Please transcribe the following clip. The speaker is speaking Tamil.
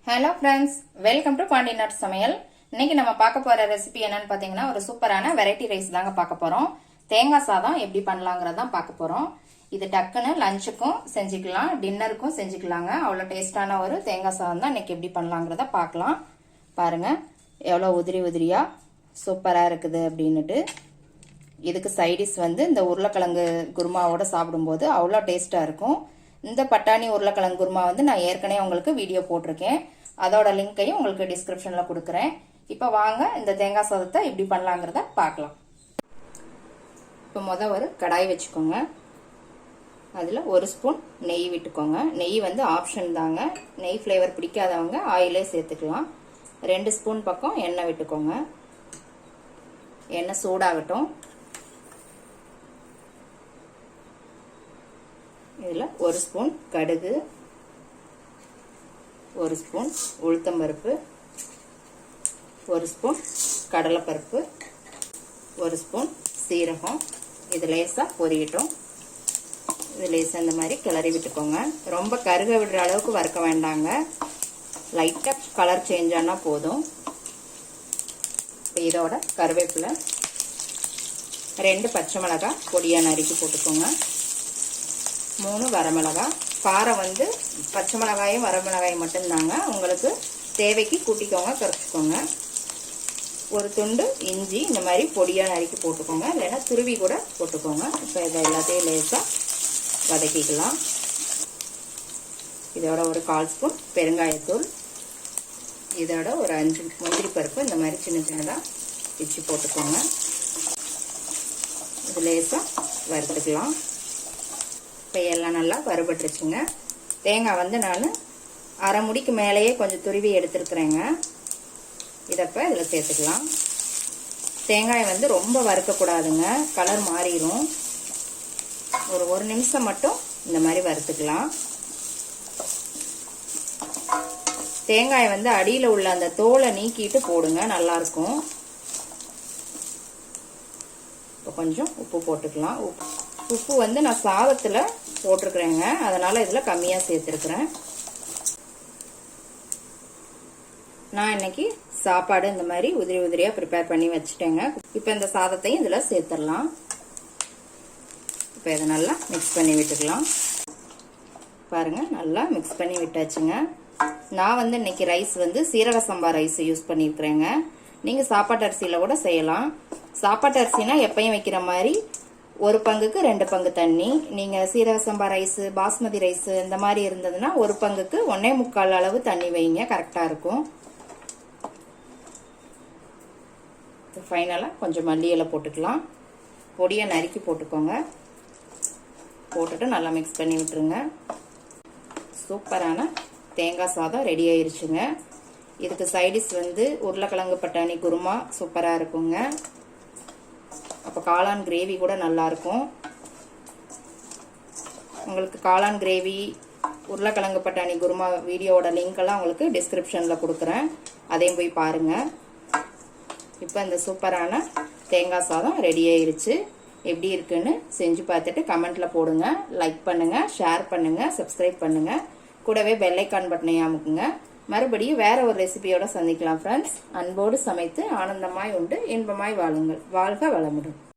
Hello friends, welcome to Pandi Nad Samayal. இன்னைக்கு நம்ம பார்க்க போற ரெசிபி என்னன்னு பாத்தீங்கன்னா ஒரு சூப்பரான வெரைட்டி ரைஸ் தாங்க பார்க்க போறோம். தேங்காய் சாதம் எப்படி பண்ணலாங்கிறதான் பார்க்க போறோம். இது டக்குன்னு லஞ்சுக்கும் செஞ்சுக்கலாம், டின்னருக்கும் செஞ்சுக்கலாங்க. அவ்வளோ டேஸ்டான ஒரு தேங்காய் சாதம் தான் இன்னைக்கு எப்படி பண்ணலாங்கிறத பார்க்கலாம். பாருங்க எவ்வளோ உதிரி உதிரியா சூப்பரா இருக்குது அப்படின்னுட்டு. இதுக்கு சைடிஷ் வந்து இந்த உருளைக்கிழங்கு குருமாவோட சாப்பிடும்போது அவ்வளோ டேஸ்டா இருக்கும். இந்த பட்டாணி உருளைக்கிழங்கு குருமா வந்து நான் ஏற்கனவே உங்களுக்கு வீடியோ போட்டிருக்கேன். அதோட லிங்கையும் உங்களுக்கு டிஸ்கிரிப்ஷன்ல கொடுக்குறேன். இப்போ வாங்க இந்த தேங்காய் சாதத்தை எப்படி பண்ணலாங்கிறத பார்க்கலாம். இப்போ ஒரு கடாய் வச்சுக்கோங்க. அதில் ஒரு ஸ்பூன் நெய் விட்டுக்கோங்க. நெய் வந்து ஆப்ஷன் தாங்க. நெய் ஃப்ளேவர் பிடிக்காதவங்க ஆயிலே சேர்த்துக்கலாம். 2 ஸ்பூன் பக்கம் எண்ணெய் விட்டுக்கோங்க. எண்ணெய் சூடாகட்டும். இதில் 1 ஸ்பூன் கடுகு, 1 ஸ்பூன் உளுத்தம்பருப்பு, 1 ஸ்பூன் கடலைப்பருப்பு, 1 ஸ்பூன் சீரகம். இது லேசாக பொரியட்டும். இது லேசாக இந்த மாதிரி கிளறி விட்டுக்கோங்க. ரொம்ப கருக விடுற அளவுக்கு வறுக்க வேண்டாங்க. லைட்டாக கலர் சேஞ்ச் ஆனால் போதும். இதோட கருவேப்பிலை, 2 பச்சை மிளகாய் பொடியாக நறுக்கி போட்டுக்கோங்க. 3 வரமிளகாய். காரம் வந்து பச்சை மிளகாயும் வரமிளகாயும் மட்டும்தாங்க. உங்களுக்கு தேவைக்கு கூட்டிக்கோங்க, குறைச்சிக்கோங்க. ஒரு துண்டு இஞ்சி இந்த மாதிரி பொடியாக நறுக்கி போட்டுக்கோங்க, இல்லைன்னா துருவி கூட போட்டுக்கோங்க. இப்போ இதை எல்லாத்தையும் லேசாக வதக்கிக்கலாம். இதோட ஒரு 1/4 ஸ்பூன் பெருங்காயத்தூள், இதோட ஒரு 5 முந்திரி பருப்பு இந்த மாதிரி சின்ன சின்னதாக பிச்சு போட்டுக்கோங்க. இது லேசாக வறுத்துக்கலாம். இப்போ எல்லாம் நல்லா வறுபட்டுருச்சுங்க. தேங்காய் வந்து நான் அரை முடிக்கு மேலேயே கொஞ்சம் துருவி எடுத்துருக்குறேங்க. இதப்போ இதில் சேர்த்துக்கலாம். தேங்காய் வந்து ரொம்ப வறுக்கக்கூடாதுங்க, கலர் மாறிடும். ஒரு 1 நிமிஷம் மட்டும் இந்த மாதிரி வறுத்துக்கலாம். தேங்காய் வந்து அடியில் உள்ள அந்த தோலை நீக்கிட்டு போடுங்க, நல்லாயிருக்கும். இப்போ கொஞ்சம் உப்பு போட்டுக்கலாம். உப்பு வந்து நான் சாதத்தில் போட்டிருக்கிறேங்க, அதனால இதில் கம்மியாக சேர்த்துருக்குறேன். நான் இன்னைக்கு சாப்பாடு இந்த மாதிரி உதிரி உதிரியாக ப்ரிப்பேர் பண்ணி வச்சுட்டேங்க. இப்போ இந்த சாதத்தையும் இதில் சேர்த்துடலாம். இப்போ இதை நல்லா மிக்ஸ் பண்ணி விட்டுக்கலாம். பாருங்கள், நல்லா மிக்ஸ் பண்ணி விட்டாச்சுங்க. நான் வந்து இன்னைக்கு ரைஸ் வந்து சீரக சம்பா ரைஸ் யூஸ் பண்ணியிருக்கிறேங்க. நீங்கள் சாப்பாட்டு அரிசியில் கூட செய்யலாம். சாப்பாட்டு அரிசினா எப்பயும் வைக்கிற மாதிரி 1 பங்குக்கு 2 பங்கு தண்ணி. நீங்கள் சீரக சம்பா ரைஸ், பாஸ்மதி ரைஸ் இந்த மாதிரி இருந்ததுன்னா 1 பங்குக்கு 1.25 அளவு தண்ணி வைங்க, கரெக்டாக இருக்கும். ஃபைனலாக கொஞ்சம் மல்லி இலை போட்டுக்கலாம். பொடியை நறுக்கி போட்டுக்கோங்க. போட்டுட்டு நல்லா மிக்ஸ் பண்ணி விட்டுருங்க. சூப்பரான தேங்காய் சாதம் ரெடி ஆயிருச்சுங்க. இதுக்கு சைடிஷ் வந்து உருளைக்கிழங்கு பட்டாணி குருமா சூப்பராக இருக்குங்க. அப்போ காளான் கிரேவி கூட நல்லாயிருக்கும். உங்களுக்கு காளான் கிரேவி, உருளைக்கிழங்கு பட்டாணி குருமா வீடியோவோட லிங்க்கெல்லாம் உங்களுக்கு டிஸ்கிரிப்ஷனில் கொடுக்குறேன், அதையும் போய் பாருங்கள். இப்போ இந்த சூப்பரான தேங்காய் சாதம் ரெடி ஆயிருச்சு. எப்படி இருக்குன்னு செஞ்சு பார்த்துட்டு கமெண்ட்டில் போடுங்க. லைக் பண்ணுங்கள், ஷேர் பண்ணுங்கள், சப்ஸ்கிரைப் பண்ணுங்கள். கூடவே பெல் ஐக்கான் பட்டனையும் அமுக்குங்க. மறுபடியும் வேற ஒரு ரெசிபியோட சந்திக்கலாம் ஃப்ரெண்ட்ஸ். அன்போடு சமைத்து ஆனந்தமாய் உண்டு இன்பமாய் வாழுங்கள். வாழ்க வளமுடன்.